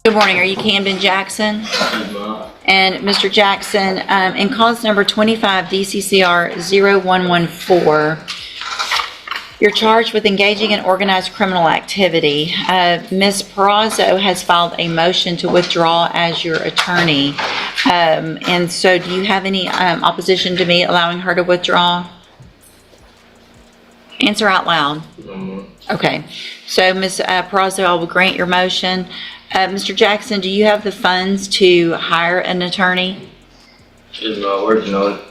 Good morning. Are you Camden Jackson? And Mr. Jackson, in cause number 25 DCCR 0114, you're charged with engaging in organized criminal activity. Ms. Perazo has filed a motion to withdraw as your attorney. And so do you have any opposition to me allowing her to withdraw? Answer out loud. Okay. So Ms. Perazo, I will grant your motion. Mr. Jackson, do you have the funds to hire an attorney? Working on it.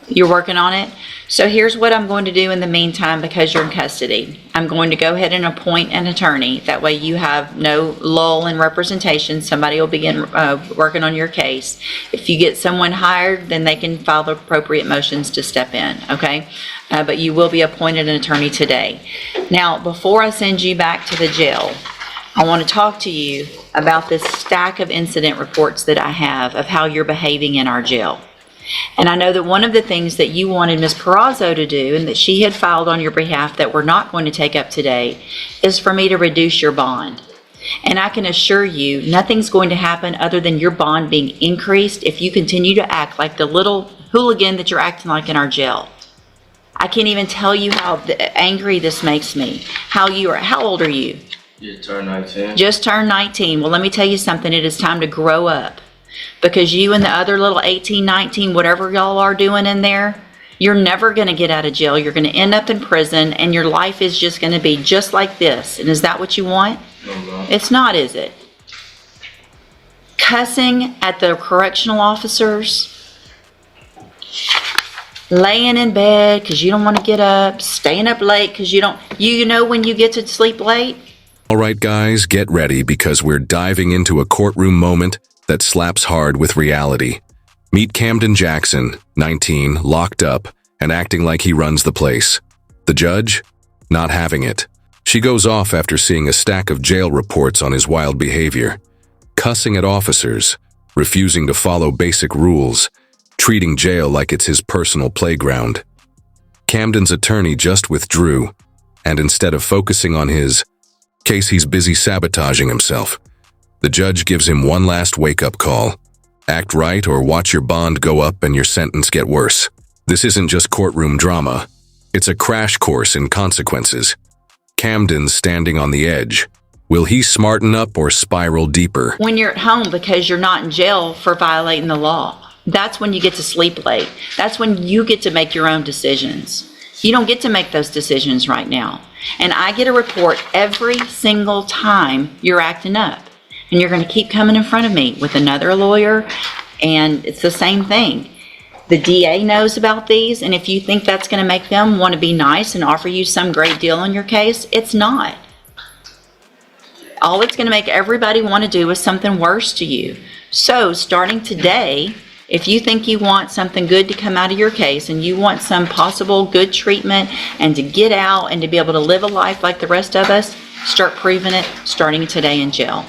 You're working on it? So here's what I'm going to do in the meantime because you're in custody. I'm going to go ahead and appoint an attorney. That way you have no lull in representation. Somebody will begin working on your case. If you get someone hired, then they can file the appropriate motions to step in, okay? But you will be appointed an attorney today. Now, before I send you back to the jail, I want to talk to you about this stack of incident reports that I have of how you're behaving in our jail. And I know that one of the things that you wanted Ms. Perazo to do and that she had filed on your behalf that we're not going to take up today is for me to reduce your bond. And I can assure you nothing's going to happen other than your bond being increased if you continue to act like the little hooligan that you're acting like in our jail. I can't even tell you how angry this makes me. How old are you? Just turned 19. Just turned 19. Well, let me tell you something. It is time to grow up. Because you and the other little 18, 19, whatever y'all are doing in there, you're never going to get out of jail. You're going to end up in prison, and your life is just going to be just like this. And is that what you want? No. It's not, is it? Cussing at the correctional officers, laying in bed because you don't want to get up, staying up late because you know when you get to sleep late? All right, guys, get ready because we're diving into a courtroom moment that slaps hard with reality. Meet Camden Jackson, 19, locked up and acting like he runs the place. The judge? Not having it. She goes off after seeing a stack of jail reports on his wild behavior. Cussing at officers, refusing to follow basic rules, treating jail like it's his personal playground. Camden's attorney just withdrew, and instead of focusing on his case, he's busy sabotaging himself. The judge gives him one last wake-up call. Act right or watch your bond go up and your sentence get worse. This isn't just courtroom drama. It's a crash course in consequences. Camden's standing on the edge. Will he smarten up or spiral deeper? When you're at home because you're not in jail for violating the law, that's when you get to sleep late. That's when you get to make your own decisions. You don't get to make those decisions right now. And I get a report every single time you're acting up. And you're going to keep coming in front of me with another lawyer, and it's the same thing. The DA knows about these, and if you think that's going to make them want to be nice and offer you some great deal on your case, it's not. All it's going to make everybody want to do is something worse to you. So starting today, if you think you want something good to come out of your case and you want some possible good treatment and to get out and to be able to live a life like the rest of us, start proving it starting today in jail.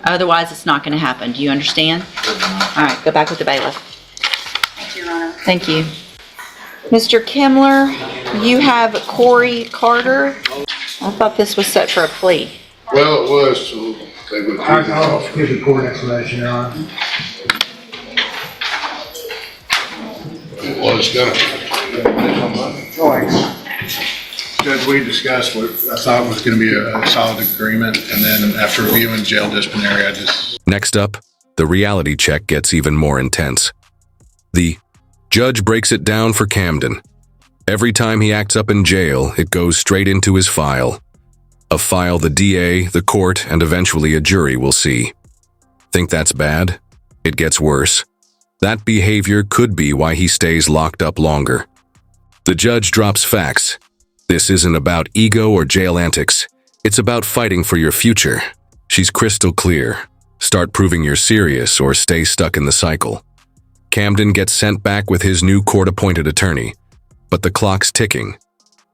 Otherwise, it's not going to happen. Do you understand? All right, go back with the bailiff. Thank you, Your Honor. Thank you. Mr. Kimler, you have Corey Carter. I thought this was set for a plea. Well, it was, so they would. I'll give the court explanation, Your Honor. It was gonna. Judge, we discussed what I thought was going to be a solid agreement, and then after reviewing jail disciplinary, I just... Next up, the reality check gets even more intense. The judge breaks it down for Camden. Every time he acts up in jail, it goes straight into his file. A file the DA, the court, and eventually a jury will see. Think that's bad? It gets worse. That behavior could be why he stays locked up longer. The judge drops facts. This isn't about ego or jail antics. It's about fighting for your future. She's crystal clear. Start proving you're serious or stay stuck in the cycle. Camden gets sent back with his new court-appointed attorney. But the clock's ticking.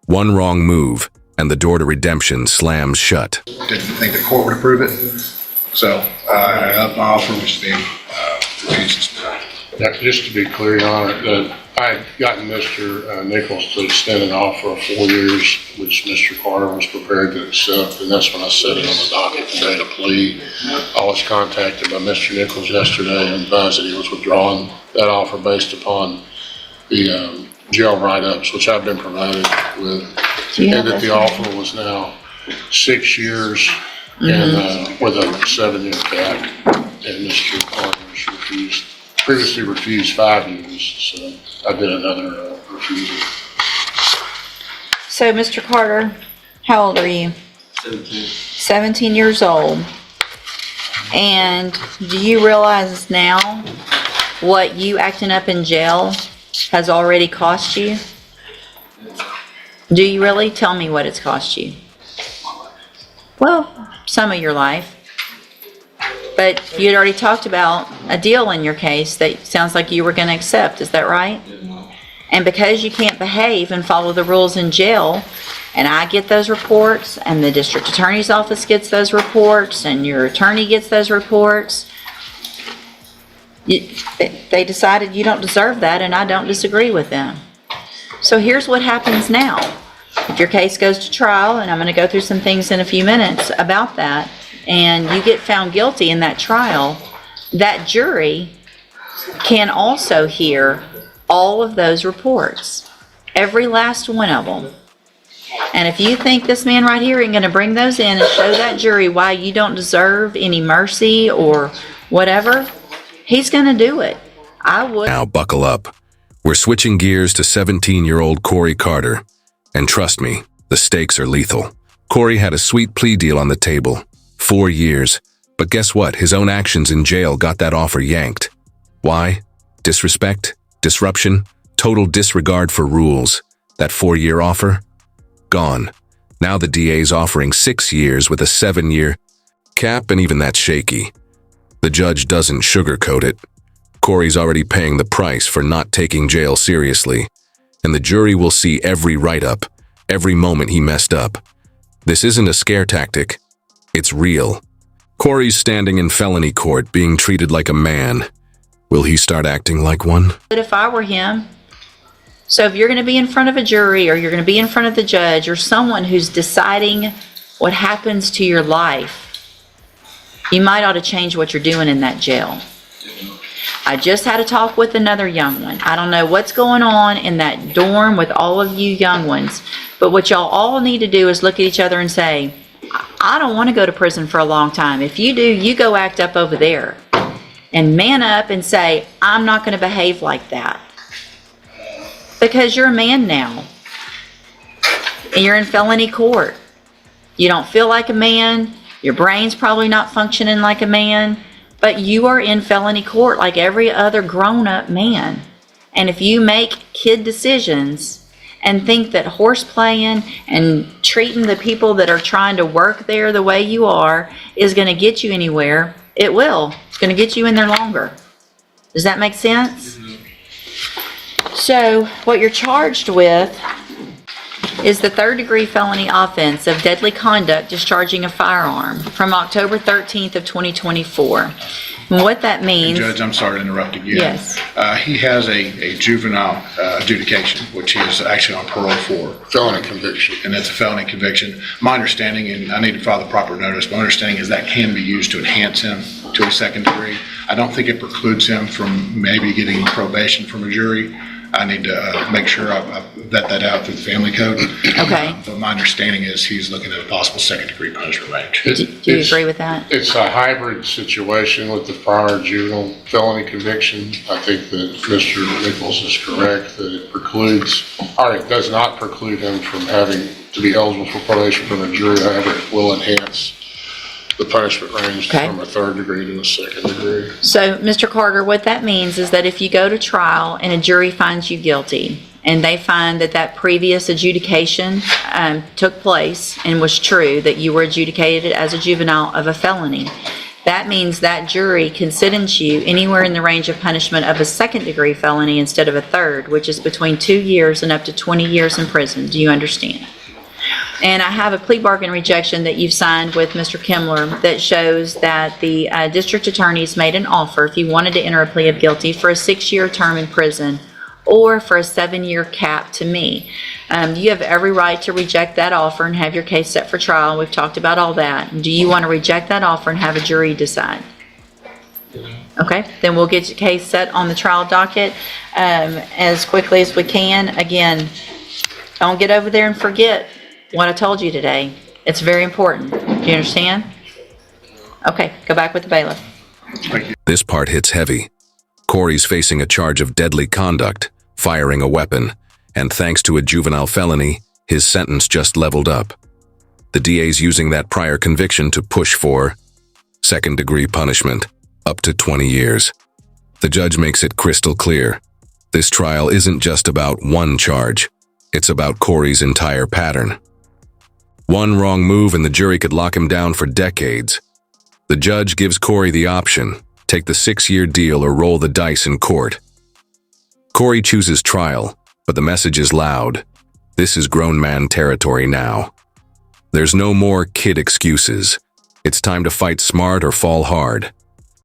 One wrong move, and the door to redemption slams shut. Didn't think the court would approve it, so my offer was being refused. Just to be clear, Your Honor, I had gotten Mr. Nichols to extend an offer of 4 years, which Mr. Carter was prepared to accept, and that's when I set it on the docket today to plea. I was contacted by Mr. Nichols yesterday and advised that he was withdrawing that offer based upon the jail write-ups, which I've been provided with, and that the offer was now 6 years and with a 7-year cap, and Mr. Carter previously refused 5 years, so I did another refusal. So, Mr. Carter, how old are you? 17. 17 years old. And do you realize now what you acting up in jail has already cost you? Do you really? Tell me what it's cost you. Well, some of your life. But you had already talked about a deal in your case that sounds like you were going to accept. Is that right? And because you can't behave and follow the rules in jail, and I get those reports, and the district attorney's office gets those reports, and your attorney gets those reports, they decided you don't deserve that, and I don't disagree with them. So here's what happens now. If your case goes to trial, and I'm going to go through some things in a few minutes about that, and you get found guilty in that trial, that jury can also hear all of those reports, every last one of them. And if you think this man right here ain't going to bring those in and show that jury why you don't deserve any mercy or whatever, he's going to do it. I would. Now buckle up. We're switching gears to 17-year-old Corey Carter. And trust me, the stakes are lethal. Corey had a sweet plea deal on the table. 4 years. But guess what? His own actions in jail got that offer yanked. Why? Disrespect? Disruption? Total disregard for rules. That 4-year offer? Gone. Now the DA's offering 6 years with a 7-year cap, and even that's shaky. The judge doesn't sugarcoat it. Corey's already paying the price for not taking jail seriously, and the jury will see every write-up, every moment he messed up. This isn't a scare tactic. It's real. Corey's standing in felony court being treated like a man. Will he start acting like one? But if I were him, so if you're going to be in front of a jury, or you're going to be in front of the judge, or someone who's deciding what happens to your life, you might ought to change what you're doing in that jail. I just had a talk with another young one. I don't know what's going on in that dorm with all of you young ones, but what y'all all need to do is look at each other and say, I don't want to go to prison for a long time. If you do, you go act up over there. And man up and say, I'm not going to behave like that. Because you're a man now. And you're in felony court. You don't feel like a man. Your brain's probably not functioning like a man. But you are in felony court like every other grown-up man. And if you make kid decisions and think that horseplaying and treating the people that are trying to work there the way you are is going to get you anywhere, it will. It's going to get you in there longer. Does that make sense? So what you're charged with is the 3rd-degree felony offense of deadly conduct discharging a firearm from October 13th of 2024. And what that means... Judge, I'm sorry to interrupt again. Yes. He has a juvenile adjudication, which he is actually on parole for. Felony conviction. And that's a felony conviction. My understanding, and I need to file the proper notice, my understanding is that can be used to enhance him to a 2nd degree. I don't think it precludes him from maybe getting probation from a jury. I need to make sure I vet that out through the family code. Okay. But my understanding is he's looking at a possible 2nd-degree punishment range. Do you agree with that? It's a hybrid situation with the prior juvenile felony conviction. I think that Mr. Nichols is correct that it precludes, or it does not preclude him from having to be eligible for probation from a jury. However, it will enhance the punishment range from a 3rd degree to a 2nd degree. So, Mr. Carter, what that means is that if you go to trial and a jury finds you guilty, and they find that that previous adjudication took place and was true, that you were adjudicated as a juvenile of a felony, that means that jury can sentence you anywhere in the range of punishment of a 2nd-degree felony instead of a 3rd, which is between 2 years and up to 20 years in prison. Do you understand? And I have a plea bargain rejection that you've signed with Mr. Kimler that shows that the district attorney's made an offer, if you wanted to enter a plea of guilty, for a 6-year term in prison or for a 7-year cap to me. You have every right to reject that offer and have your case set for trial. We've talked about all that. Do you want to reject that offer and have a jury decide? Okay, then we'll get your case set on the trial docket as quickly as we can. Again, don't get over there and forget what I told you today. It's very important. Do you understand? Okay, go back with the bailiff. Thank you. This part hits heavy. Corey's facing a charge of deadly conduct, firing a weapon, and thanks to a juvenile felony, his sentence just leveled up. The DA's using that prior conviction to push for second-degree punishment, up to 20 years. The judge makes it crystal clear. This trial isn't just about one charge. It's about Corey's entire pattern. One wrong move and the jury could lock him down for decades. The judge gives Corey the option, take the 6-year deal or roll the dice in court. Corey chooses trial, but the message is loud. This is grown man territory now. There's no more kid excuses. It's time to fight smart or fall hard.